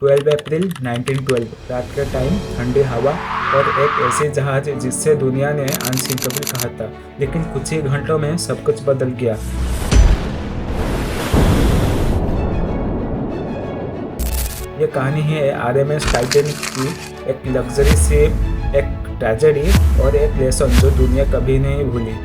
12 अप्रैल 1912 रात के टाइम ठंडी हवा और एक ऐसी जहाज जिससे दुनिया ने अनसिंकेबल कहा था, लेकिन कुछ ही घंटों में सब कुछ बदल गया। ये कहानी है आरएमएस टाइटैनिक की, एक लग्जरी शिप, एक ट्रेजेडी और एक लेसन जो दुनिया कभी नहीं भूली।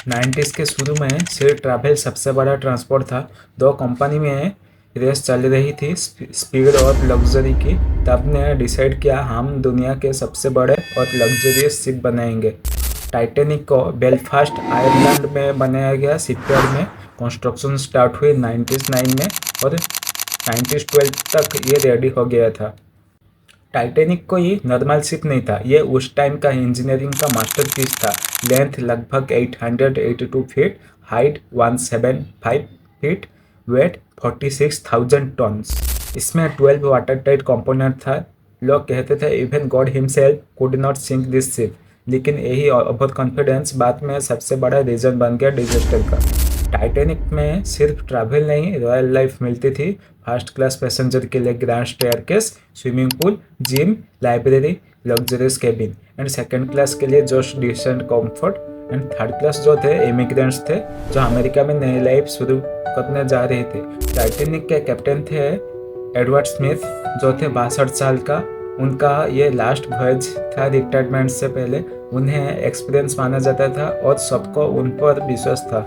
90s के शुरू में सी ट्रैवल सबसे बड़ा ट्रांसपोर्ट था। दो कंपनी में रेस चल रही थी, स्पीड और लग्जरी की। तब ने डिसाइड किया हम दुनिया के सबसे बड़े और लग्जरियस शिप बनाएंगे। टाइटैनिक को बेलफास्ट आयरलैंड में बनाया गया शिपयार्ड में। कंस्ट्रक्शन स्टार्ट हुई 99 में और 1912 तक ये रेडी हो गया था। टाइटैनिक कोई नॉर्मल शिप नहीं था, ये उस टाइम का इंजीनियरिंग का मास्टरपीस था। लेंथ लगभग 882 feet, height 175 feet, weight 46,000 tons. इसमें 12 वाटर टाइट कंपोनेंट था। लोग कहते थे even God himself could not sink this ship, लेकिन यही ओवर कॉन्फिडेंस बाद में सबसे बड़ा रीजन बन गया डिजास्टर का। टाइटैनिक में सिर्फ ट्रैवल नहीं, रॉयल लाइफ मिलती थी। फर्स्ट क्लास पैसेंजर के लिए grand staircase, swimming pool, gym, library, luxurious cabin. And second class के लिए जो decent comfort. And third class जो थे इमिग्रेंट्स थे जो अमेरिका में नई लाइफ शुरू करने जा रहे थे। टाइटैनिक के कैप्टन थे एडवर्ड स्मिथ, जो थे 62 साल का। उनका ये लास्ट वॉयज था रिटायरमेंट से पहले। उन्हें एक्सपीरियंस माना जाता था और सबको उन पर विश्वास था।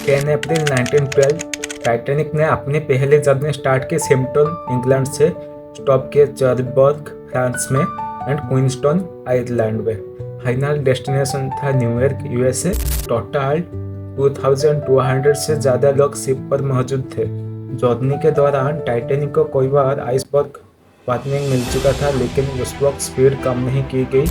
10 अप्रैल 1912 टाइटैनिक ने अपनी पहली जर्नी स्टार्ट की सिम्पटन इंग्लैंड से, स्टॉप किए चर्चबर्ग फ्रांस में एंड क्वींसटन आयरलैंड में। फाइनल डेस्टिनेशन था न्यूयॉर्क यूएसए। टोटल 2200 से ज़्यादा लोग शिप पर मौजूद थे। जर्नी के दौरान टाइटैनिक को कई बार आइसबर्ग वार्निंग मिल चुका था, लेकिन उस वक्त स्पीड कम नहीं की गई।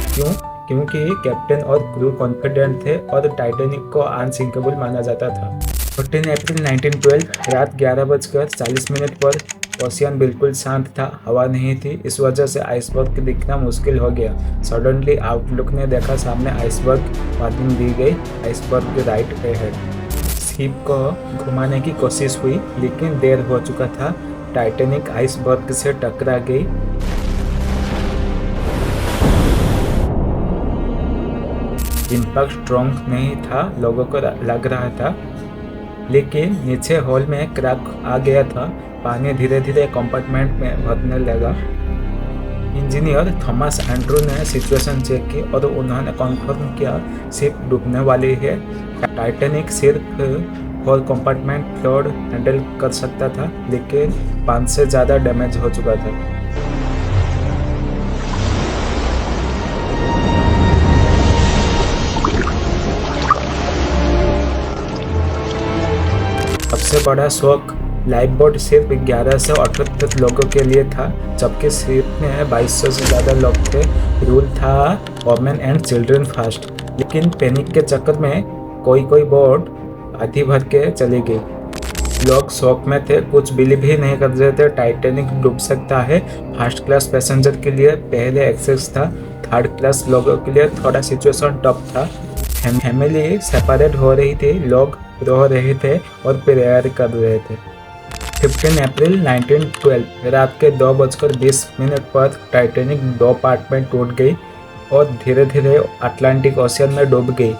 क्योंकि कैप्टन और क्रू कॉन्फिडेंट थे और टाइटैनिक को अनसिंकेबल माना जाता था। 14 अप्रैल 1912 रात 11:40 पर ओशियन बिल्कुल शांत था, हवा नहीं थी। इस वजह से आइसबर्ग दिखना मुश्किल हो गया। सडनली आउटलुक ने देखा सामने आइसबर्ग, वार्निंग दी गई, आइसबर्ग राइट अहेड। शिप को घुमाने की कोशिश हुई, लेकिन देर हो चुका था। टाइटैनिक आइसबर्ग से टकरा गई। इम्पैक्ट स्ट्रॉन्ग नहीं था, लोगों को लग रहा था, लेकिन नीचे हॉल में क्रैक आ गया था। पानी धीरे धीरे कंपार्टमेंट में भरने लगा। इंजीनियर थॉमस एंड्रू ने सिचुएशन चेक की और उन्होंने कन्फर्म किया शिप डूबने वाली है। टाइटैनिक सिर्फ 4 कंपार्टमेंट फ्लोर हैंडल कर सकता था, लेकिन 5 से ज़्यादा डैमेज हो चुका था। सबसे बड़ा शौक लाइफ बोट सिर्फ 11 से 78 लोगों के लिए था, जबकि शिप में 2200 से ज़्यादा लोग थे। रूल था वोमेन एंड चिल्ड्रन फर्स्ट, लेकिन पैनिक के चक्कर में कोई बोट आधी भर के चली गई। लोग शौक में थे, कुछ बिलीव ही नहीं कर रहे थे टाइटैनिक डूब सकता है। फर्स्ट क्लास पैसेंजर के लिए पहले एक्सेस था, थर्ड क्लास लोगों के लिए थोड़ा सिचुएशन टफ था। फैमिली सेपरेट हो रही थी, लोग रो रहे थे और प्रेयर कर रहे थे। 15 अप्रैल 1912 रात के 2:20 पर टाइटैनिक 2 पार्ट में टूट गई और धीरे धीरे अटलांटिक ओशियन में डूब गई।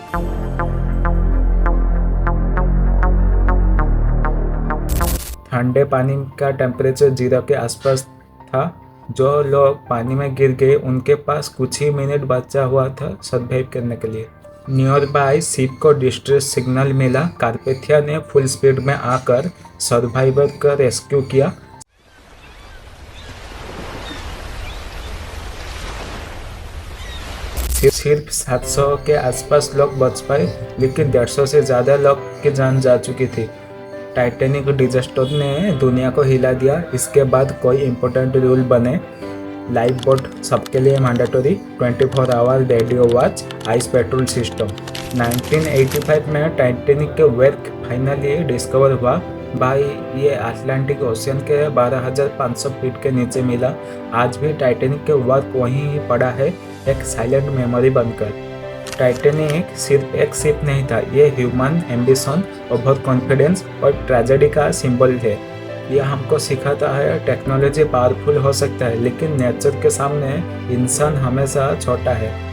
ठंडे पानी का टेम्परेचर 0 के आसपास था। जो लोग पानी में गिर गए उनके पास कुछ ही मिनट बचा हुआ था सर्वाइव करने के लिए। नियर बाय शिप को डिस्ट्रेस सिग्नल मिला। कारपेथिया ने फुल स्पीड में आकर सर्वाइवर का रेस्क्यू किया। सिर्फ 700 के आसपास लोग बच पाए, लेकिन 150 से ज़्यादा लोग की जान जा चुकी थी। टाइटैनिक डिजास्टर ने दुनिया को हिला दिया। इसके बाद कोई इम्पोर्टेंट रूल बने। लाइफ बोट सबके लिए mandatory, 24 hour radio watch, ice patrol system. 1985 में टाइटैनिक के वर्क फाइनली डिस्कवर हुआ। भाई ये अटलांटिक ओशियन के 12,500 फीट के नीचे मिला। आज भी टाइटैनिक के वर्क वहीं ही पड़ा है, एक साइलेंट मेमोरी बनकर। टाइटैनिक सिर्फ एक शिप नहीं था, ये ह्यूमन एम्बिशन, ओवर कॉन्फिडेंस और ट्रेजेडी का सिंबल थे। यह हमको सिखाता है टेक्नोलॉजी पावरफुल हो सकता है, लेकिन नेचर के सामने इंसान हमेशा छोटा है।